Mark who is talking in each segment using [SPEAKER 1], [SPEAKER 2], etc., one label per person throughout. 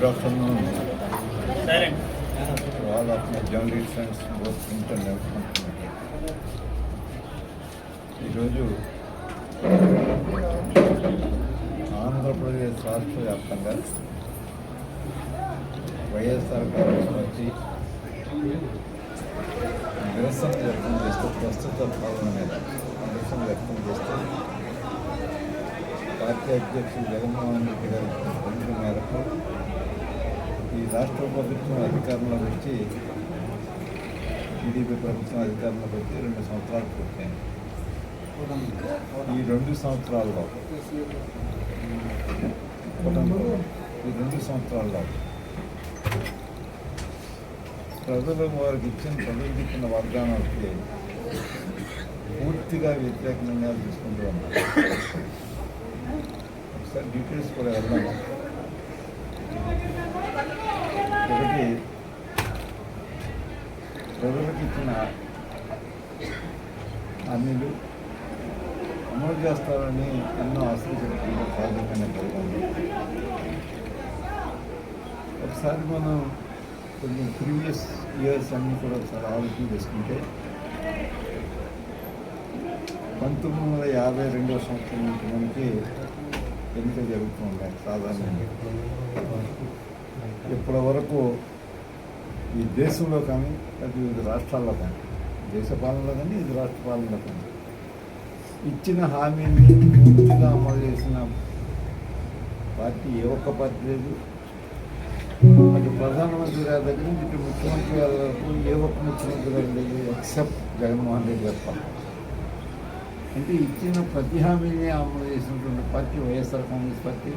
[SPEAKER 1] Good afternoon to all of my journalist friends, both print and electronic media. ఈరోజు ఆంధ్రప్రదేశ్ రాష్ట్ర వ్యాప్తంగా YSR Congress party నిరసన వ్యక్తం చేస్తూ ప్రస్తుత పాలన మీద నిరసన వ్యక్తం చేస్తూ పార్టీ అధ్యక్షుడు జగన్మోహన్ రెడ్డి గారి పిలుపు మేరకు ఈ రాష్ట్ర ప్రభుత్వం అధికారంలోకి వచ్చి టీడీపీ ప్రభుత్వం అధికారంలోకి వచ్చి 2 సంవత్సరాలు పూర్తయింది. ఈ 2 సంవత్సరాల్లో ప్రజలు వారికి ఇచ్చిన వాగ్దానాలకి పూర్తిగా వ్యతిరేక నిర్ణయాలు తీసుకుంటూ ఉన్నారు. ఒకసారి డీటెయిల్స్ కూడా వెళ్దాము. ఒకటి, ప్రజలకు ఇచ్చిన హామీలు అమలు చేస్తారని ఎన్నో ఆశలు చెప్పుకుంటే సాధ్యమైన జరిగింది. ఒకసారి మనం కొంచెం ప్రీవియస్ ఇయర్స్ అన్నీ కూడా ఒకసారి ఆలోచన చేసుకుంటే 1952వ సంవత్సరం నుంచి మనకి ఎన్నికలు జరుగుతూ ఉన్నాయి సాధారణంగా. ఇప్పటి వరకు ఈ దేశంలో కానీ అది వివిధ రాష్ట్రాల్లో కానీ, దేశ పాలనలో కానీ ఇది రాష్ట్ర పాలనలో కానీ ఇచ్చిన హామీని పూర్తిగా అమలు చేసిన పార్టీ ఏ ఒక్క పార్టీ లేదు. అటు ప్రధానమంత్రి గారి దగ్గర నుంచి ఇటు ముఖ్యమంత్రి గారి వరకు ఏ ఒక్క ముఖ్యమంత్రి గారు లేదు, ఎక్సెప్ట్ జగన్మోహన్ రెడ్డి గారు. అంటే ఇచ్చిన ప్రతి హామీని అమలు చేసినటువంటి పార్టీ వైఎస్ఆర్ కాంగ్రెస్ పార్టీ,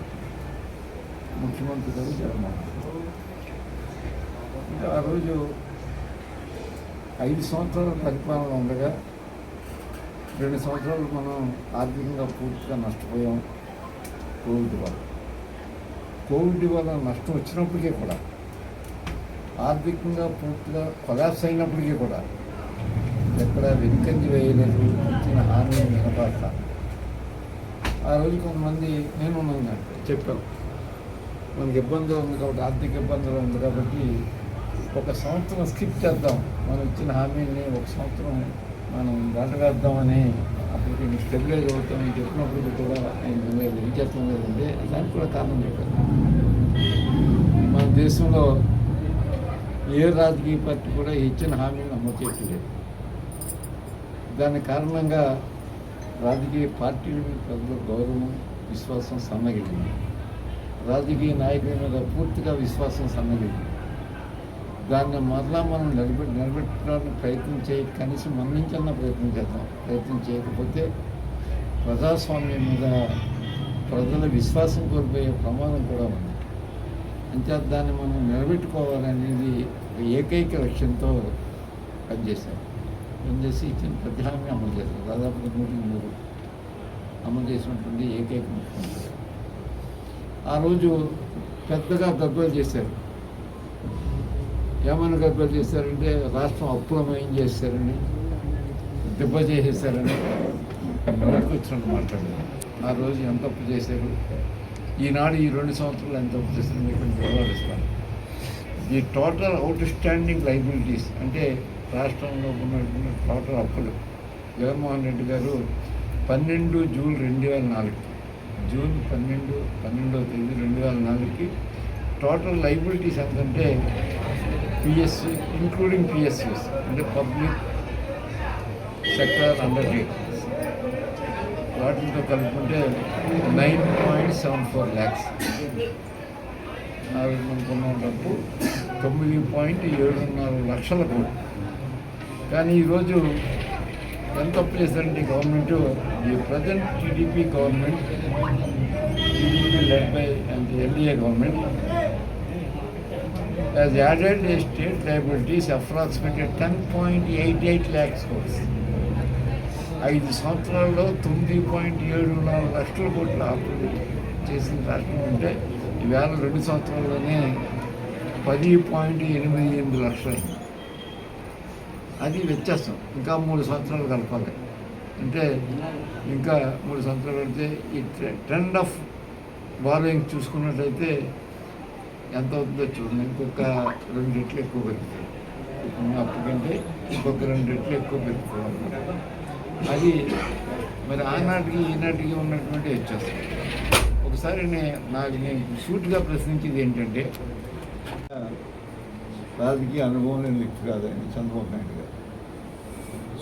[SPEAKER 1] ముఖ్యమంత్రి గారు జగన్మోహన్ రెడ్డి. అంటే ఆ రోజు 5 సంవత్సరాల పరిపాలన ఉండగా 2 సంవత్సరాలు మనం ఆర్థికంగా పూర్తిగా నష్టపోయాం. కోవిడ్ వల్ల నష్టం వచ్చినప్పటికీ కూడా, ఆర్థికంగా పూర్తిగా కొలాప్స్ అయినప్పటికీ కూడా ఎక్కడ వెనుకంజి వేయలేదు. ఇచ్చిన హామీ నిలబడత. ఆ రోజు కొంతమంది నేను చెప్పాను, మనకి ఇబ్బందులు ఉంది కాబట్టి, ఆర్థిక ఇబ్బందులు ఉంది కాబట్టి 1 సంవత్సరం స్కిప్ చేద్దాం, మనం ఇచ్చిన హామీని 1 సంవత్సరం మనం దాటవేద్దామని అప్పటికి స్టెబిలైజ్ అవుతామని చెప్పినప్పుడు కూడా నేను ఏం చేస్తాం లేదంటే దానికి కూడా కారణం చెప్పాను. మన దేశంలో ఏ రాజకీయ పార్టీ కూడా ఇచ్చిన హామీని అమలు చేయట్లేదు. దాని కారణంగా రాజకీయ పార్టీల మీద ప్రజల గౌరవం, విశ్వాసం సన్నగిలింది. రాజకీయ నాయకుల మీద పూర్తిగా విశ్వాసం సన్నగిలింది. దాన్ని మరలా మనం నిలబెట్టడానికి ప్రయత్నం కనీసం మన నుంచన్నా ప్రయత్నం చేద్దాం. ప్రయత్నం చేయకపోతే ప్రజాస్వామ్యం మీద ప్రజల విశ్వాసం కోల్పోయే ప్రమాదం కూడా ఉంది. అంతే దాన్ని మనం నిలబెట్టుకోవాలనేది ఏకైక లక్ష్యంతో పనిచేసి ఇచ్చిన ప్రతి హామీ అమలు చేశారు. దాదాపు 3 అమలు చేసినటువంటి ఏకైక ముఖ్యమంత్రి. ఆ రోజు పెద్దగా గగ్గోలు చేశారు. ఏమైనా గగ్గోలు చేశారంటే రాష్ట్రం అప్పులమయం చేశారని, దెబ్బ చేసేసారని వచ్చినట్టు మాట్లాడారు. ఆ రోజు ఎంత అప్పు చేశారు, ఈనాడు ఈ 2 సంవత్సరాలు ఎంత అప్పు చేశారు మీకు వివరిస్తాను. ఈ టోటల్ అవుట్ స్టాండింగ్ లైబిలిటీస్ అంటే రాష్ట్రంలో ఉన్నటువంటి టోటల్ అప్పులు జగన్మోహన్ రెడ్డి గారు 12 జూన్ 2004 జూన్ 12వ తేదీ 2004కి టోటల్ లైబిలిటీస్ ఎంతంటే పిఎస్సి ఇంక్లూడింగ్ పిఎస్సిస్ అంటే పబ్లిక్ సెక్టర్ అండర్టేకింగ్స్ వాటితో కలుపుకుంటే 9.74 lakhs. మనకున్న డబ్బు 9.74 లక్షల కోట్లు. కానీ ఈరోజు ఎంత అప్పు చేశారంటే గవర్నమెంట్, ఈ present TDP government, TDP led by NDA government has added a state liabilities approximately 10.88 lakhs crores. 5 సంవత్సరాల్లో 9.74 లక్షల కోట్ల అప్పులు చేసిన రాష్ట్రం ఉంటే ఈవేళ 2 సంవత్సరాల్లోనే 10.88 లక్షలు. అది వ్యత్యాసం. ఇంకా 3 సంవత్సరాలు కలపాలి. అంటే ఇంకా 3 సంవత్సరాలు అంటే ఈ ట్రెండ్ ఆఫ్ బారోయింగ్ చూసుకున్నట్లయితే ఎంత అవుతుందో చూడండి, ఇంకొక 2 రెట్లు ఎక్కువ పెరుగుతుంది. అప్పటికంటే ఇంకొక 2 రెట్లు ఎక్కువ పెరుగుతుంది. అది మరి ఆనాటికి ఈనాటికి ఉన్నటువంటి వ్యత్యాసం. ఒకసారి నేను సూటిగా ప్రశ్నించేది ఏంటంటే, రాజకీయ అనుభవం లేని వ్యక్తి కాదని చంద్రబాబు నాయుడు గారు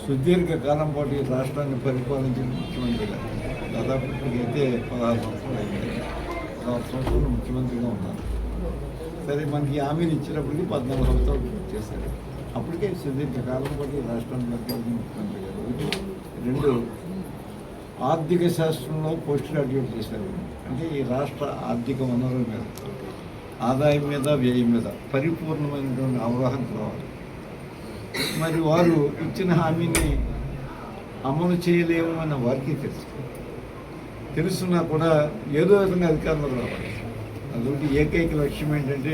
[SPEAKER 1] సుదీర్ఘ కాలం పాటు ఈ రాష్ట్రాన్ని పరిపాలించిన ముఖ్యమంత్రి గారు. దాదాపు ఇప్పటికైతే 16 సంవత్సరాలు అయింది. 16 సంవత్సరాలు ముఖ్యమంత్రిగా ఉన్నారు. సరే, మనకి హామీలు ఇచ్చినప్పటికీ 14 సంవత్సరాలు పూర్తి చేశారు. అప్పటికే సుదీర్ఘ కాలం పాటు ఈ రాష్ట్రాన్ని పరిపాలించిన ముఖ్యమంత్రి గారు. 2, ఆర్థిక శాస్త్రంలో పోస్ట్ గ్రాడ్యుయేట్ చేశారు. అంటే ఈ రాష్ట్ర ఆర్థిక వనరుల మీద, ఆదాయం మీద, వ్యయం మీద పరిపూర్ణమైనటువంటి అవగాహన రావాలి. మరి వారు ఇచ్చిన హామీని అమలు చేయలేము అన్న వారికి తెలుసున్నా కూడా ఏదో విధంగా అధికారంలో రావాలి. అదొకటి ఏకైక లక్ష్యం ఏంటంటే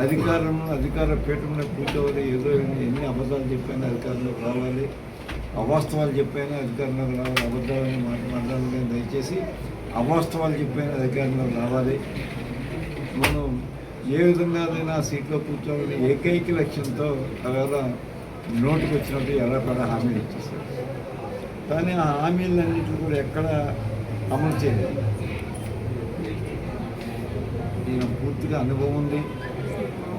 [SPEAKER 1] అధికార పీఠంలో కూర్చోవాలి. ఏదో ఎన్ని అబద్ధాలు చెప్పైనా అధికారంలో రావాలి, అవాస్తవాలు చెప్పైనా అధికారంలో రావాలి. అబద్ధాలని మాట్లాడాలి, దయచేసి అవాస్తవాలు చెప్పైనా అధికారంలో రావాలి. మనం ఏ విధంగానైనా సీట్లో కూర్చోవాలని ఏకైక లక్ష్యంతో అవేళ నోటికి వచ్చినట్టు ఎలా కూడా హామీలు ఇచ్చేస్తారు. కానీ ఆ హామీలన్నింటినీ కూడా ఎక్కడ అమలు చేయలేదు. ఈయన పూర్తిగా అనుభవం ఉంది,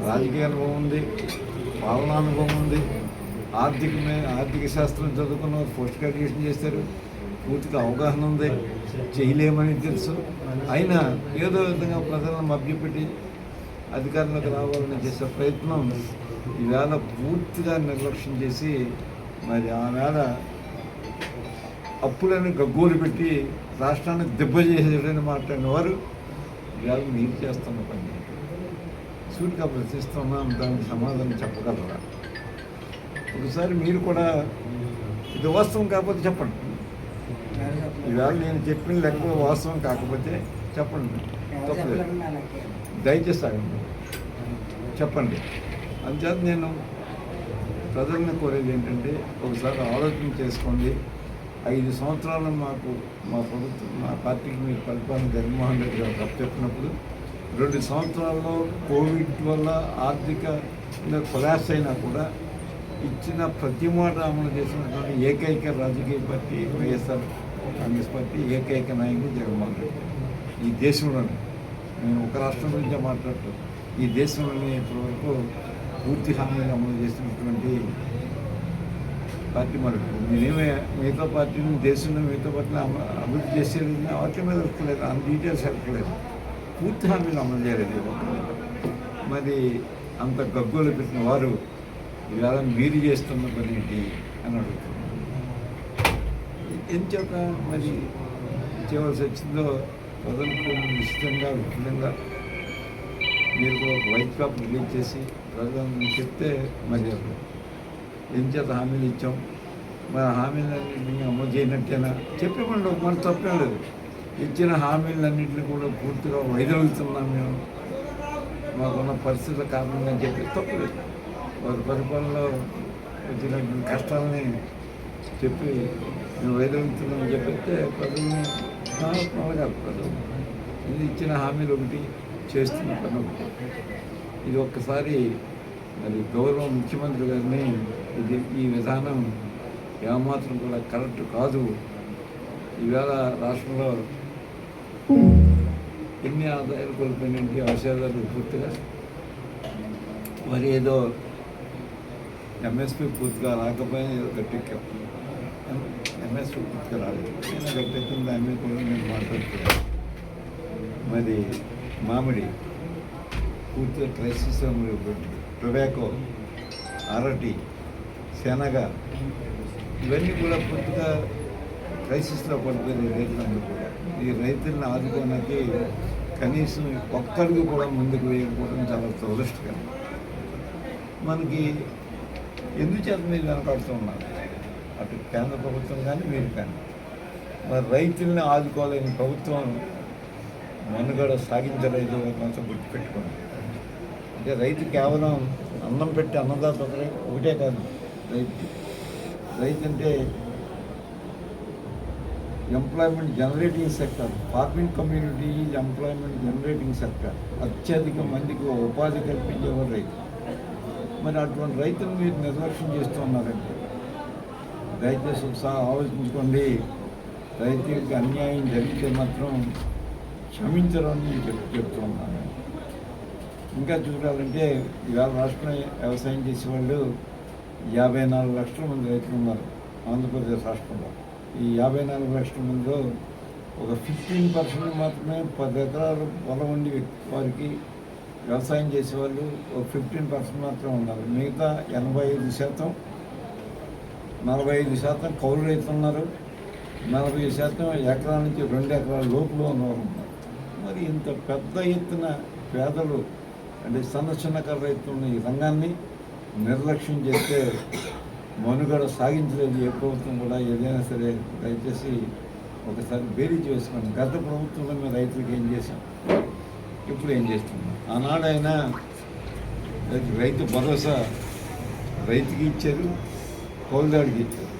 [SPEAKER 1] రాజకీయ అనుభవం ఉంది, పాలనా అనుభవం ఉంది, ఆర్థిక శాస్త్రం చదువుకున్న పోస్ట్ గ్రాడ్యుయేషన్ చేస్తారు, పూర్తిగా అవగాహన ఉంది, చేయలేమని తెలుసు. అయినా ఏదో విధంగా ప్రజలను మభ్యపెట్టి అధికారంలోకి రావాలని చేసే ప్రయత్నం ఈవేళ పూర్తిగా నిర్లక్ష్యం చేసి మరి ఆవేళ అప్పులని గగ్గోలు పెట్టి రాష్ట్రాన్ని దెబ్బ చేసేటని మాట్లాడిన వారు ఇవాళ మీరు చేస్తున్న పని సూటిగా ప్రశ్నిస్తున్నాం, దానికి సమాధానం చెప్పగలరా? ఒకసారి మీరు కూడా ఇది వాస్తవం కాకపోతే చెప్పండి. ఈవేళ నేను చెప్పిన లెక్క వాస్తవం కాకపోతే చెప్పండి, తప్పలేదు. దయచేసి ఆగండి, చెప్పండి. అందుచేత నేను ప్రజల్ని కోరేది ఏంటంటే, ఒకసారి ఆలోచన చేసుకోండి. 5 సంవత్సరాలు మా ప్రభుత్వం, మా పార్టీకి మీరు పరిపాలన జగన్మోహన్ రెడ్డి గారు అప్పచెప్పినప్పుడు 2 సంవత్సరాల్లో కోవిడ్ వల్ల ఆర్థికంగా కొలాప్స్ అయినా కూడా ఇచ్చిన ప్రతి మాట అమలు చేసినటువంటి ఏకైక రాజకీయ పార్టీ వైఎస్ఆర్ కాంగ్రెస్ పార్టీ, ఏకైక నాయకుడు జగన్మోహన్ రెడ్డి. ఈ దేశంలోనే, నేను ఒక రాష్ట్రం గురించే మాట్లాడతాను, ఈ దేశంలోనే ఇప్పటివరకు పూర్తి హామీలు అమలు చేసినటువంటి పార్టీ మనకు. నేనేమే మిగతా పార్టీని, దేశంలో మిగతా పార్టీని అభివృద్ధి చేసేది వాటి మీద వెళ్తలేదు, అంత డీటెయిల్స్ వెళ్ళలేదు, పూర్తి హామీలు అమలు చేయలేదు. మరి అంత గగ్గోలు పెట్టిన వారు ఇవాళ మీరు చేస్తున్న పని ఏంటి అని అడుగుతున్నారు. ఎంచక మరి చేయవలసి వచ్చిందో ప్రజలకు నిశ్చితంగా, విపులంగా మీరు కూడా ఒక వైట్ పేపర్ రిలీజ్ చేసి ప్రజలను చెప్తే మరి ఏం చేత హామీలు ఇచ్చాం, మరి హామీలన్నింటినీ అమలు చేయనట్టేనా చెప్పేమండి, మన తప్పేం లేదు. ఇచ్చిన హామీలన్నింటినీ కూడా పూర్తిగా వైదొలుగుతున్నాం మేము, మాకున్న పరిస్థితుల కారణంగా చెప్పి తప్పలేదు. వారి పరిపాలనలో వచ్చినటువంటి కష్టాలని చెప్పి మేము వైదొలుగుతున్నామని చెప్పితే ప్రజల్ని అడగాలి. ప్రజలు ఇది ఇచ్చిన హామీలు ఒకటి, చేస్తున్న పని ఒకటి. ఇది ఒక్కసారి మరి గౌరవ ముఖ్యమంత్రి గారిని ఈ విధానం ఏమాత్రం కూడా కరెక్ట్ కాదు. ఈవేళ రాష్ట్రంలో ఎన్ని ఆదాయాలు కోల్పోయినటువంటి ఆశయాలు పూర్తిగా మరి ఏదో ఎంఎస్పీ పూర్తిగా రాకపోయినా ఏదో గట్టెక్కాం. ఎంఎస్పీ పూర్తిగా రాలేదు, నేను గట్టెక్కిన దాని మీద కూడా నేను మాట్లాడుతున్నాను. మరి మామిడి పూర్తిగా క్రైసిస్, టొబాకో, అరటి, శనగ ఇవన్నీ కూడా పూర్తిగా క్రైసిస్లో పడిపోయిన రైతులందరూ కూడా. ఈ రైతులను ఆదుకోవడానికి కనీసం ఒక్కరికి కూడా ముందుకు వేయకపోవడం చాలా దురదృష్టకరం. మనకి ఎందుచేత మీరు వెనకాడుతూ ఉన్నారు, అటు కేంద్ర ప్రభుత్వం కానీ మీరు కానీ. మరి రైతుల్ని ఆదుకోలేని ప్రభుత్వం మనుగడ సాగించలేదు మాత్రం గుర్తుపెట్టుకోండి. అంటే రైతు కేవలం అన్నం పెట్టి అన్నదాత ఒకటే కాదు. రైతు అంటే employment generating sector, farming community is employment generating sector. అత్యధిక మందికి ఉపాధి కల్పించేవారు రైతు. మరి అటువంటి రైతులు మీరు నిర్లక్ష్యం చేస్తున్నారంటే దయచేసి ఒకసారి ఆలోచించుకోండి. రైతులకు అన్యాయం జరిగితే మాత్రం క్షమించరని చెప్తూ ఉన్నాను. ఇంకా చూడాలంటే ఇవాళ రాష్ట్రంలో వ్యవసాయం చేసేవాళ్ళు 54 లక్షల మంది రైతులు ఉన్నారు ఆంధ్రప్రదేశ్ రాష్ట్రంలో. ఈ 54 లక్షల మందిలో ఒక 15% మాత్రమే 10 ఎకరాలు పొలం ఉండి వారికి వ్యవసాయం చేసేవాళ్ళు ఒక 15% మాత్రమే ఉన్నారు. మిగతా 85%, 45% కౌలు రైతులు ఉన్నారు. 40% ఎకరాల నుంచి 2 ఎకరాల లోపల ఉన్నవారు ఉన్నారు. మరి ఇంత పెద్ద ఎత్తున పేదలు అంటే చిన్నకారు రైతులు ఈ రంగాన్ని నిర్లక్ష్యం చేస్తే మనుగడ సాగించలేదు ఏ ప్రభుత్వం కూడా. ఏదైనా సరే దయచేసి ఒకసారి బేరీజ్ వేసుకోండి. గత ప్రభుత్వంలో మేము రైతులకు ఏం చేసాం, ఇప్పుడు ఏం చేస్తున్నాం. ఆనాడైనా రైతు భరోసా రైతుకి ఇచ్చారు, కౌలుదాడికి ఇచ్చారు.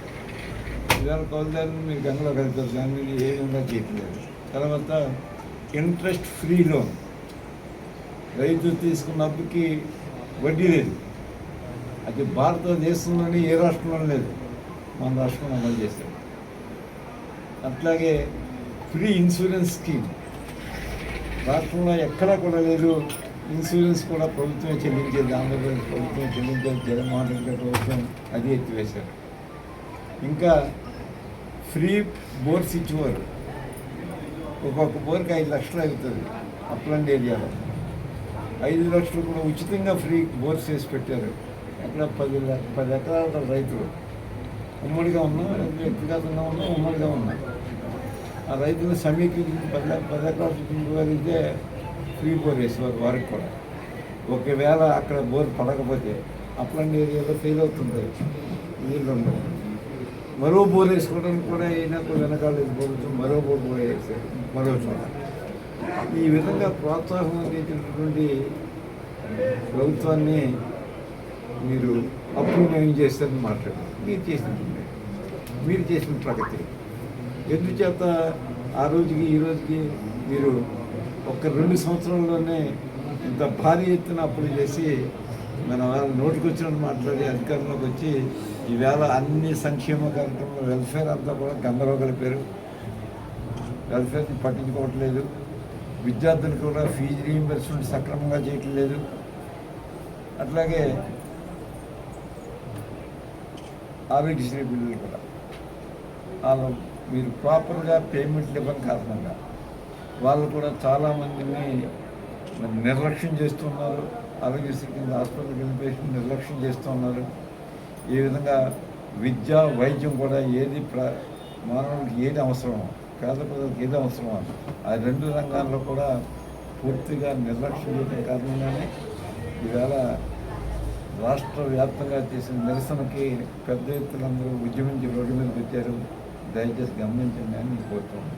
[SPEAKER 1] ఇవాళ కౌలుదారులు మీరు గంగలో కలుపుతారు, దాన్ని ఏ విధంగా చేయట్లేదు. తర్వాత ఇంట్రెస్ట్ ఫ్రీ లోన్, రైతు తీసుకున్న అప్పుకి వడ్డీ లేదు. అది భారతదేశంలోని ఏ రాష్ట్రంలో లేదు, మన రాష్ట్రంలో అమలు చేశారు. అట్లాగే ఫ్రీ ఇన్సూరెన్స్ స్కీమ్ రాష్ట్రంలో ఎక్కడా కూడా లేదు. ఇన్సూరెన్స్ కూడా ప్రభుత్వమే చెల్లించేది, ఆంధ్రప్రదేశ్ ప్రభుత్వం చెల్లించేది. జగన్మోహన్ రెడ్డి ప్రభుత్వం అది ఎత్తివేశారు. ఇంకా ఫ్రీ బోర్స్ ఇచ్చేవారు, ఒక్కొక్క బోర్కి 5 లక్షలు అవుతుంది. అప్లాండ్ ఏరియాలో 5 లక్షలు కూడా ఉచితంగా ఫ్రీ బోర్స్ వేసి పెట్టారు. అక్కడ 10 ఎకరాల రైతులు ఉమ్మడిగా ఉన్నా, వ్యక్తిగతంగా ఉన్నా, ఉమ్మడిగా ఉన్నా ఆ రైతులు సమీకరించి 10 ఎకరాలు చూపించగలిగితే ఫ్రీ బోర్ వేసేవారు వారికి కూడా. ఒకవేళ అక్కడ బోర్ పడకపోతే అప్లాండ్ ఏరియాలో ఫెయిల్ అవుతుంది, నీళ్ళు ఉండవు. మరో బోర్ వేసుకోవడానికి కూడా అయినా వెనకాల బోర్లు మరో బోర్ కూడా వేసారు మరో చోట. ఈ విధంగా ప్రోత్సాహం అందించినటువంటి ప్రభుత్వాన్ని మీరు అప్పుడు మేము చేస్తారని మాట్లాడారు. మీరు చేసిన ప్రగతి ఎందుచేత ఆ రోజుకి ఈ రోజుకి మీరు ఒక 2 సంవత్సరాల్లోనే ఇంత భారీ ఎత్తున అప్పులు చేసి మన వాళ్ళ నోటికి వచ్చినట్టు మాట్లాడి అధికారంలోకి వచ్చి ఈవేళ అన్ని సంక్షేమ కార్యక్రమాలు వెల్ఫేర్ అంతా కూడా గందరగోళ కలిపారు. వెల్ఫేర్ని పట్టించుకోవట్లేదు. విద్యార్థులకు కూడా ఫీజు రీయింబర్స్మెంట్ సక్రమంగా చేయట్లేదు. అట్లాగే ఆరోగ్యశ్రీ బిల్లులు కూడా వాళ్ళు మీరు ప్రాపర్గా పేమెంట్లు ఇవ్వని కారణంగా వాళ్ళు కూడా చాలామందిని నిర్లక్ష్యం చేస్తున్నారు. ఆరోగ్యశ్రీ కింద హాస్పిటల్కి వెళ్ళిన పేషెంట్ నిర్లక్ష్యం చేస్తున్నారు. ఈ విధంగా విద్య, వైద్యం కూడా ఏది మానవుడికి ఏది అవసరమో, పేద ప్రజలకు ఏది అవసరమో ఆ 2 రంగాల్లో కూడా పూర్తిగా నిర్లక్ష్యం చేయడం కారణంగానే ఈవేళ రాష్ట్ర వ్యాప్తంగా చేసిన నిరసనకి పెద్ద ఎత్తున అందరూ ఉద్యమించి రోడ్డు మీదకి వచ్చారు. దయచేసి గమనించండి అని కోరుతున్నాను.